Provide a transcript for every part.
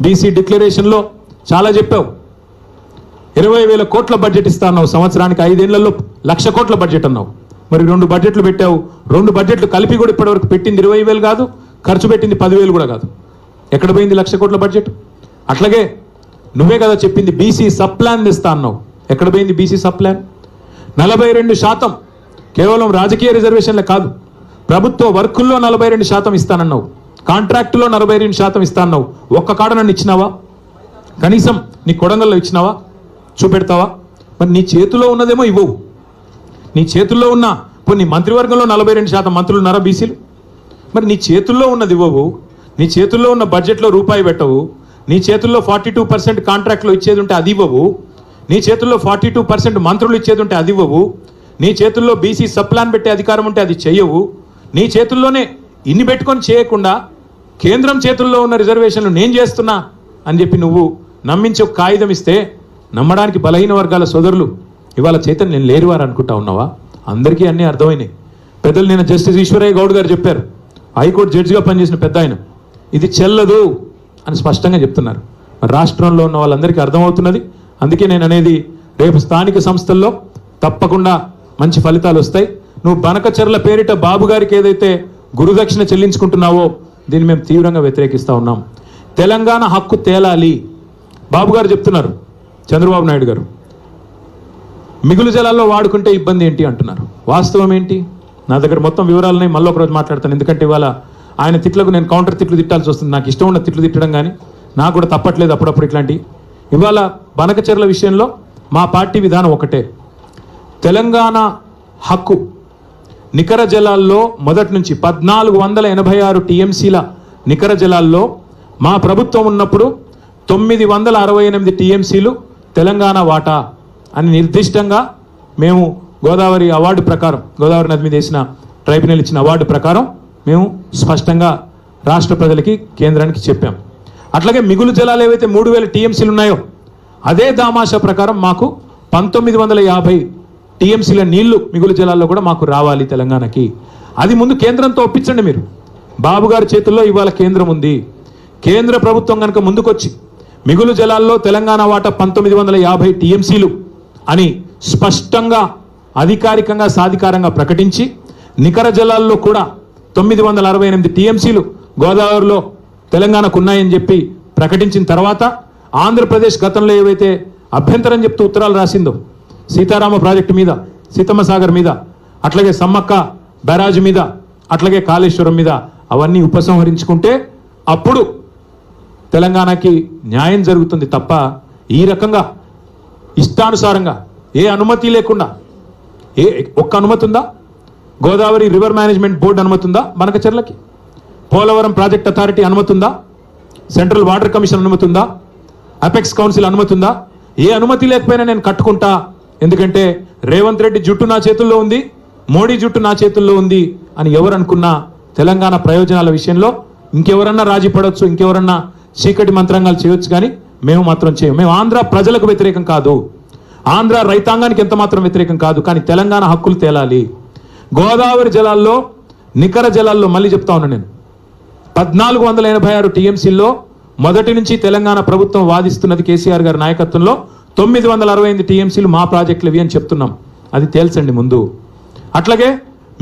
BC డిక్లరేషన్లో చాలా చెప్పావు. 20,000 కోట్ల బడ్జెట్ ఇస్తా అన్నావు, సంవత్సరానికి 5 ఏళ్లలో 1,00,000 కోట్ల బడ్జెట్ అన్నావు. మరి 2 బడ్జెట్లు పెట్టావు. 2 బడ్జెట్లు కలిపి కూడా ఇప్పటివరకు పెట్టింది 20,000 కాదు, ఖర్చు పెట్టింది 10,000 కూడా కాదు. ఎక్కడ పోయింది 1,00,000 కోట్ల బడ్జెట్? అట్లాగే నువ్వే కదా చెప్పింది బీసీ సబ్ ప్లాన్ ఇస్తా అన్నావు. ఎక్కడ పోయింది బీసీ సబ్ ప్లాన్? 42% కేవలం రాజకీయ రిజర్వేషన్లే కాదు, ప్రభుత్వ వర్కుల్లో 42% ఇస్తానన్నావు, కాంట్రాక్టులో 42% ఇస్తానన్నావు. ఒక్క కాడ నన్ను ఇచ్చినావా? కనీసం నీ కొడంగల్లో ఇచ్చినావా? చూపెడతావా? మరి నీ చేతిలో ఉన్నదేమో ఇవ్వవు. నీ చేతుల్లో ఉన్న కొన్ని మంత్రివర్గంలో 42% మంత్రులు ఉన్నారా బీసీలు? మరి నీ చేతుల్లో ఉన్నది ఇవ్వవు. నీ చేతుల్లో ఉన్న బడ్జెట్లో రూపాయి పెట్టవు. నీ చేతుల్లో 42% కాంట్రాక్ట్లో ఇచ్చేది ఉంటే అది ఇవ్వవు. నీ చేతుల్లో 42% మంత్రులు ఇచ్చేది ఉంటే అది ఇవ్వవు. నీ చేతుల్లో బీసీ సబ్ ప్లాన్ పెట్టే అధికారం ఉంటే అది చెయ్యవు. నీ చేతుల్లోనే ఇన్ని పెట్టుకొని చేయకుండా కేంద్రం చేతుల్లో ఉన్న రిజర్వేషన్లు నేను చేస్తున్నా అని చెప్పి నువ్వు నమ్మించి ఒక కాగితం ఇస్తే నమ్మడానికి బలహీన వర్గాల సోదరులు ఇవాళ చైతన్యం లేరు వారు అనుకుంటా ఉన్నావా? అందరికీ అన్నీ అర్థమైనాయి. పెద్దలు నేను జస్టిస్ ఈశ్వరయ్య గౌడ్ గారు చెప్పారు, హైకోర్టు జడ్జిగా పనిచేసిన పెద్ద ఆయన, ఇది చెల్లదు అని స్పష్టంగా చెప్తున్నారు. మరి రాష్ట్రంలో ఉన్న వాళ్ళందరికీ అర్థమవుతున్నది. అందుకే నేను అనేది రేపు స్థానిక సంస్థల్లో తప్పకుండా మంచి ఫలితాలు వస్తాయి. నువ్వు బనకచెర్ల పేరిట బాబు గారికి ఏదైతే గురుదక్షిణ చెల్లించుకుంటున్నావో దీన్ని మేము తీవ్రంగా వ్యతిరేకిస్తూ ఉన్నాం. తెలంగాణ హక్కు తేలాలి. బాబు గారు చెప్తున్నారు, చంద్రబాబు నాయుడు గారు మిగులు జలాల్లో వాడుకుంటే ఇబ్బంది ఏంటి అంటున్నారు. వాస్తవం ఏంటి? నా దగ్గర మొత్తం వివరాలని మళ్ళీ ఒకరోజు మాట్లాడతాను. ఎందుకంటే ఇవాళ ఆయన తిట్లకు నేను కౌంటర్ తిట్లు తిట్టాల్సి వస్తుంది. నాకు ఇష్టం ఉన్న తిట్లు తిట్టడం కానీ నాకు కూడా తప్పట్లేదు అప్పుడప్పుడు ఇట్లాంటివి. ఇవాళ బనకచెర్ల విషయంలో మా పార్టీ విధానం ఒకటే. తెలంగాణ హక్కు నికర జలాల్లో మొదటి నుంచి 1486 టీఎంసీల నికర జలాల్లో మా ప్రభుత్వం ఉన్నప్పుడు 968 టీఎంసీలు తెలంగాణ వాటా అని నిర్దిష్టంగా మేము గోదావరి అవార్డు ప్రకారం, గోదావరి నది మీద వేసిన ట్రైబ్యునల్ ఇచ్చిన అవార్డు ప్రకారం మేము స్పష్టంగా రాష్ట్ర ప్రజలకి కేంద్రానికి చెప్పాం. అట్లాగే మిగులు జలాలు ఏవైతే 3,000 టీఎంసీలు ఉన్నాయో అదే దామాషా ప్రకారం మాకు 1950 టీఎంసీల నీళ్లు మిగులు జలాల్లో కూడా మాకు రావాలి తెలంగాణకి. అది ముందు కేంద్రంతో ఒప్పించండి మీరు. బాబు గారి చేతుల్లో ఇవాళ కేంద్రం ఉంది. కేంద్ర ప్రభుత్వం కనుక ముందుకొచ్చి మిగులు జలాల్లో తెలంగాణ వాటా 1950 టీఎంసీలు అని స్పష్టంగా అధికారికంగా సాధికారంగా ప్రకటించి నికర జలాల్లో కూడా 968 టీఎంసీలు గోదావరిలో తెలంగాణకు ఉన్నాయని చెప్పి ప్రకటించిన తర్వాత ఆంధ్రప్రదేశ్ గతంలో ఏవైతే అభ్యంతరం చెప్తూ ఉత్తరాలు రాసిందో సీతారామ ప్రాజెక్టు మీద, సీతమ్మ సాగర్ మీద, అట్లాగే సమ్మక్క బ్యారాజ్ మీద, అట్లాగే కాళేశ్వరం మీద అవన్నీ ఉపసంహరించుకుంటే అప్పుడు తెలంగాణకి న్యాయం జరుగుతుంది తప్ప ఈ రకంగా ఇష్టానుసారంగా ఏ అనుమతి లేకుండా ఒక్క అనుమతి ఉందా? గోదావరి రివర్ మేనేజ్మెంట్ బోర్డు అనుమతి ఉందా బనకచెర్లకి? పోలవరం ప్రాజెక్ట్ అథారిటీ అనుమతి ఉందా? సెంట్రల్ వాటర్ కమిషన్ అనుమతి ఉందా? అపెక్స్ కౌన్సిల్ అనుమతి ఉందా? ఏ అనుమతి లేకపోయినా నేను కట్టుకుంటా, ఎందుకంటే రేవంత్ రెడ్డి జుట్టు నా చేతుల్లో ఉంది, మోడీ జుట్టు నా చేతుల్లో ఉంది అని ఎవరు అనుకున్నా తెలంగాణ ప్రయోజనాల విషయంలో ఇంకెవరన్నా రాజీ పడవచ్చు, ఇంకెవరన్నా చీకటి మంత్రాంగాలు చేయొచ్చు, కానీ మేము మాత్రం చేయం. మేము ఆంధ్ర ప్రజలకు వ్యతిరేకం కాదు, ఆంధ్ర రైతాంగానికి ఎంత మాత్రం వ్యతిరేకం కాదు, కానీ తెలంగాణ హక్కులు తేలాలి. గోదావరి జలాల్లో నికర జలాల్లో మళ్ళీ చెప్తా ఉన్నా నేను 1486 టీఎంసీల్లో మొదటి నుంచి తెలంగాణ ప్రభుత్వం వాదిస్తున్నది కేసీఆర్ గారి నాయకత్వంలో 968 టీఎంసీలు మా ప్రాజెక్టులు ఇవి అని చెప్తున్నాం. అది తేల్చండి ముందు. అట్లాగే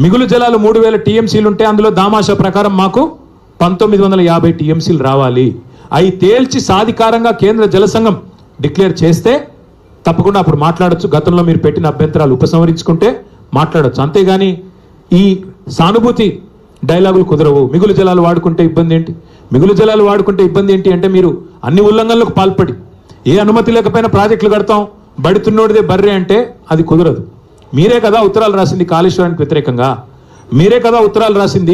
మిగులు జలాలు 3,000 టీఎంసీలు ఉంటే అందులో దామాషా ప్రకారం మాకు 1950 టీఎంసీలు రావాలి. అవి తేల్చి సాధికారంగా కేంద్ర జల సంఘం డిక్లేర్ చేస్తే తప్పకుండా అప్పుడు మాట్లాడచ్చు. గతంలో మీరు పెట్టిన అభ్యంతరాలు ఉపసంహరించుకుంటే మాట్లాడచ్చు. అంతేగాని ఈ సానుభూతి డైలాగులు కుదరవు. మిగులు జలాలు వాడుకుంటే ఇబ్బంది ఏంటి, మిగులు జలాలు వాడుకుంటే ఇబ్బంది ఏంటి అంటే మీరు అన్ని ఉల్లంఘనలకు పాల్పడి ఏ అనుమతి లేకపోయినా ప్రాజెక్టులు కడతాం, బడితున్నోడిదే బర్రె అంటే అది కుదరదు. మీరే కదా ఉత్తరాలు రాసింది కాళేశ్వరానికి వ్యతిరేకంగా, మీరే కదా ఉత్తరాలు రాసింది